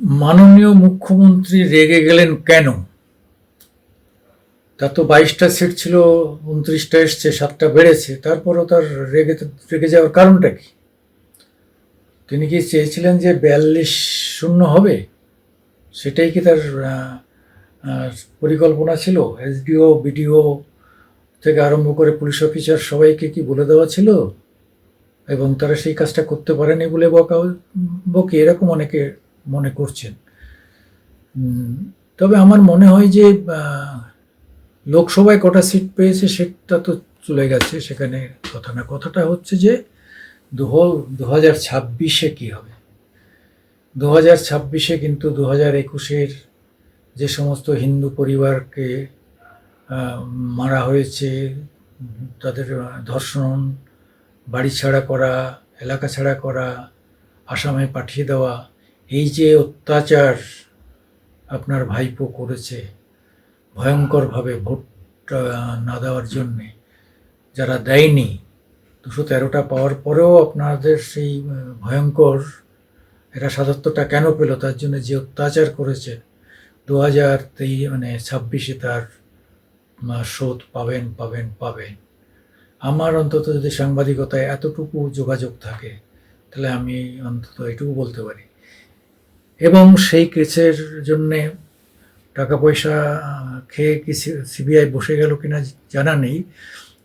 মাননীয় মুখ্যমন্ত্রী রেগে গেলেন কেন? তার তো 22টা সিট ছিল, 29টা এসছে, 7টা বেড়েছে, তারপরও তার রেগে যাওয়ার কারণটা কি? তিনি কি চেয়েছিলেন যে 42-0 হবে? সেটাই কি তার আহ, পরিকল্পনা ছিল? এসডিও, বিডিও থেকে আরম্ভ করে পুলিশ অফিসার সবাইকে কি বলে দেওয়া ছিল, এবং তারা সেই কাজটা করতে পারেনি বলে বকে এরকম অনেকে মনে করছেন। তবে আমার মনে হয় যে লোকসভায় কটা সিট পেয়েছে সেটা তো চলে গেছে, সেখানে কথা না। কথাটা হচ্ছে যে 2026-এ কী হবে। 2026-এ কিন্তু 2021-এর যে সমস্ত হিন্দু পরিবারকে মারা হয়েছে, তাদের ধর্ষণ, বাড়ি ছাড়া করা, এলাকা ছাড়া করা, আসামে পাঠিয়ে দেওয়া, এই যে অত্যাচার আপনার ভাইপো করেছে ভয়ঙ্করভাবে ভোট না দেওয়ার জন্যে, যারা দেয়নি, 213টা পাওয়ার পরেও আপনাদের সেই ভয়ঙ্কর, এরা 77টা কেন পেল, তার জন্য যে অত্যাচার করেছে, 2026-এ তার শোধ পাবেন পাবেন পাবেন। আমার অন্তত যদি সাংবাদিকতায় এতটুকু যোগাযোগ থাকে, তাহলে আমি অন্তত এটুকু বলতে পারি। এবং সেই কেসের জন্যে টাকা পয়সা খেয়ে কি সিবিআই বসে গেল কিনা জানা নেই,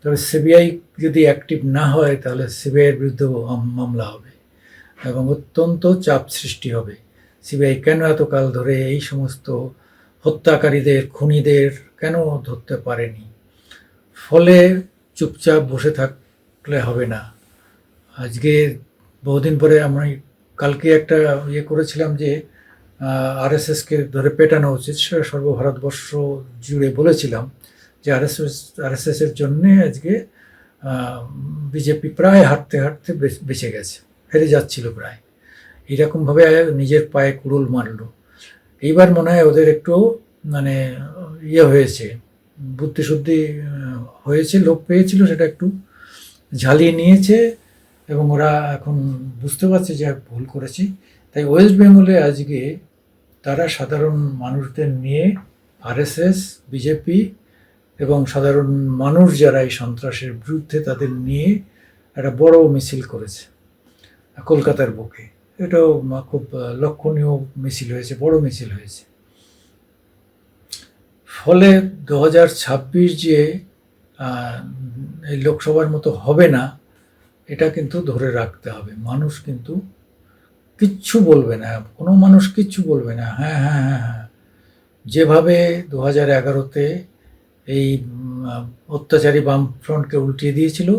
তবে সিবিআই যদি অ্যাক্টিভ না হয় তাহলে সিবিআইয়ের বিরুদ্ধে মামলা হবে এবং অত্যন্ত চাপ সৃষ্টি হবে। সিবিআই কেন এতকাল ধরে এই সমস্ত হত্যাকারীদের, খুনিদের কেন ধরতে পারেনি? ফলে চুপচাপ বসে থাকলে হবে না। আজকে বহুদিন পরে আমি কালকে একটা করেছিলাম যে আরএসএসকে ধরে পেটানো উচিত, সেটা সর্বভারতবর্ষ জুড়ে বলেছিলাম যে আরএসএসের জন্যে আজকে বিজেপি প্রায় হাঁটতে হাঁটতে বেঁচে গেছে, হেরে যাচ্ছিল প্রায়। এইরকমভাবে নিজের পায়ে কুড়ুল মারল। এইবার মনে হয় ওদের একটু মানে হয়েছে, বুদ্ধিশুদ্ধি হয়েছে, লোক পেয়েছিল, সেটা একটু ঝালিয়ে নিয়েছে এবং ওরা এখন বুঝতে পারছে যে ভুল করেছি। তাই ওয়েস্ট বেঙ্গলে আজকে তারা সাধারণ মানুষদের নিয়ে, আরএসএস, বিজেপি এবং সাধারণ মানুষ যারা এই সন্ত্রাসের বিরুদ্ধে, তাদের নিয়ে একটা বড় মিছিল করেছে কলকাতার বুকে। এটাও খুব লক্ষণীয় মিছিল হয়েছে, বড় মিছিল হয়েছে। ফলে 2026 যে এই লোকসভার মতো হবে না, এটা কিন্তু ধরে রাখতে হবে। মানুষ কিন্তু কিচ্ছু বলবে না, কোনো মানুষ কিচ্ছু বলবে না। হ্যাঁ হ্যাঁ হ্যাঁ হ্যাঁ, যেভাবে 2011-তে এই অত্যাচারী বামফ্রন্টকে উল্টিয়ে দিয়েছিল,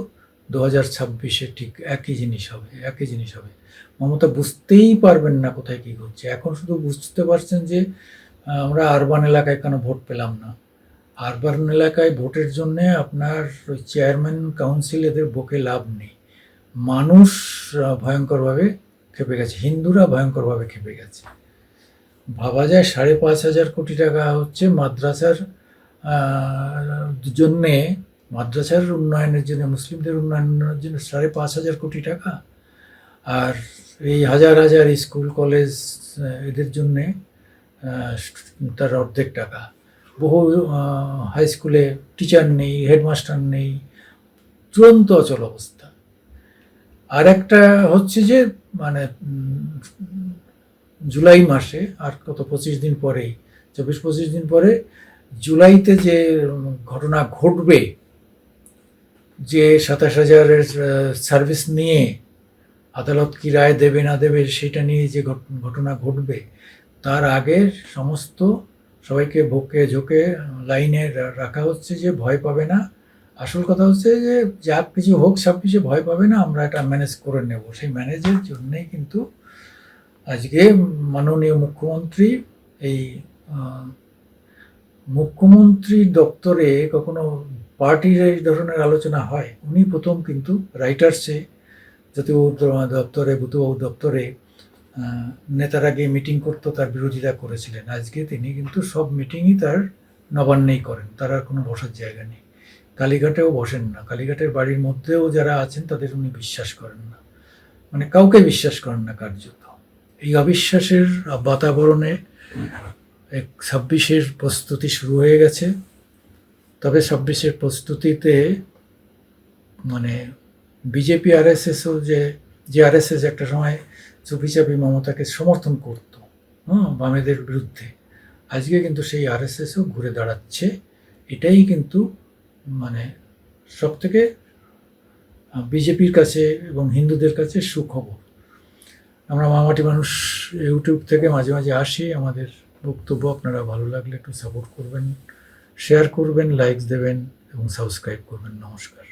2026-এ ঠিক একই জিনিস হবে, একই জিনিস হবে। মমতা বুঝতেই পারবেন না কোথায় কী ঘটছে। এখন শুধু বুঝতে পারছেন যে আমরা আরবান এলাকায় কেন ভোট পেলাম না। আরবান এলাকায় ভোটের জন্যে আপনার ওই চেয়ারম্যান, কাউন্সিল, এদের বকে লাভ নেই। মানুষ ভয়ঙ্করভাবে খেপে গেছে, হিন্দুরা ভয়ঙ্করভাবে খেপে গেছে। ভাবা যায় 5,500 কোটি টাকা হচ্ছে মাদ্রাসার জন্যে, মাদ্রাসার উন্নয়নের জন্য, মুসলিমদের উন্নয়নের জন্য 5,500 কোটি টাকা। আর এই হাজার হাজার স্কুল, কলেজ, এদের জন্যে তার অর্ধেক টাকা। বহু হাই স্কুলে টিচার নেই, হেডমাস্টার নেই, চূড়ান্ত অচল অবস্থা। আর একটা হচ্ছে যে মানে জুলাই মাসে আর কত 25 দিন পরেই, 24-25 দিন পরে জুলাইতে যে ঘটনা ঘটবে, যে 27,000-এর সার্ভিস নিয়ে আদালত কি রায় দেবে না দেবে সেটা নিয়ে যে ঘটনা ঘটবে, তার আগে সমস্ত সবাইকে বকে ঝোঁকে লাইনে রাখা হচ্ছে যে ভয় পাবে না। আসল কথা হচ্ছে যে যা কিছু হোক, সব কিছু ভয় পাবে না, আমরা এটা ম্যানেজ করে নেব। সেই ম্যানেজের জন্যেই কিন্তু আজকে মাননীয় মুখ্যমন্ত্রী এই মুখ্যমন্ত্রী দপ্তরে কখনো পার্টির এই ধরনের আলোচনা হয়? উনি প্রথম কিন্তু রাইটার্সে, জ্যোতিবাবু দপ্তরে, বুদ্ধবাবু দপ্তরে নেতারা গিয়ে মিটিং করতো, তার বিরোধিতা করেছিলেন। আজকে তিনি কিন্তু সব মিটিংই তার নবান্নেই করেন, তার আর কোনো বসার জায়গা নেই। কালীঘাটেও বসেন না, কালীঘাটের বাড়ির মধ্যেও যারা আছেন তাদের উনি বিশ্বাস করেন না, মানে কাউকে বিশ্বাস করেন না কার্যত। এই অবিশ্বাসের বাতাবরণে 26-এর প্রস্তুতি শুরু হয়ে গেছে। তবে 26-এর প্রস্তুতিতে মানে বিজেপি আরএসএসও যে আরএসএস একটা সময় চুপিচাপি মমতাকে সমর্থন করত, বামেদের বিরুদ্ধে, আজকে কিন্তু সেই আরএসএসও ঘুরে দাঁড়াচ্ছে। এটাই কিন্তু মানে সবথেকে বিজেপির কাছে এবং হিন্দুদের কাছে সুখবর। আমরা মামাটি মানুষ ইউটিউব থেকে মাঝে মাঝে আসি। আমাদের বক্তব্য আপনারা ভালো লাগলে একটু সাপোর্ট করবেন, শেয়ার করবেন, লাইক দেবেন এবং সাবস্ক্রাইব করবেন। নমস্কার।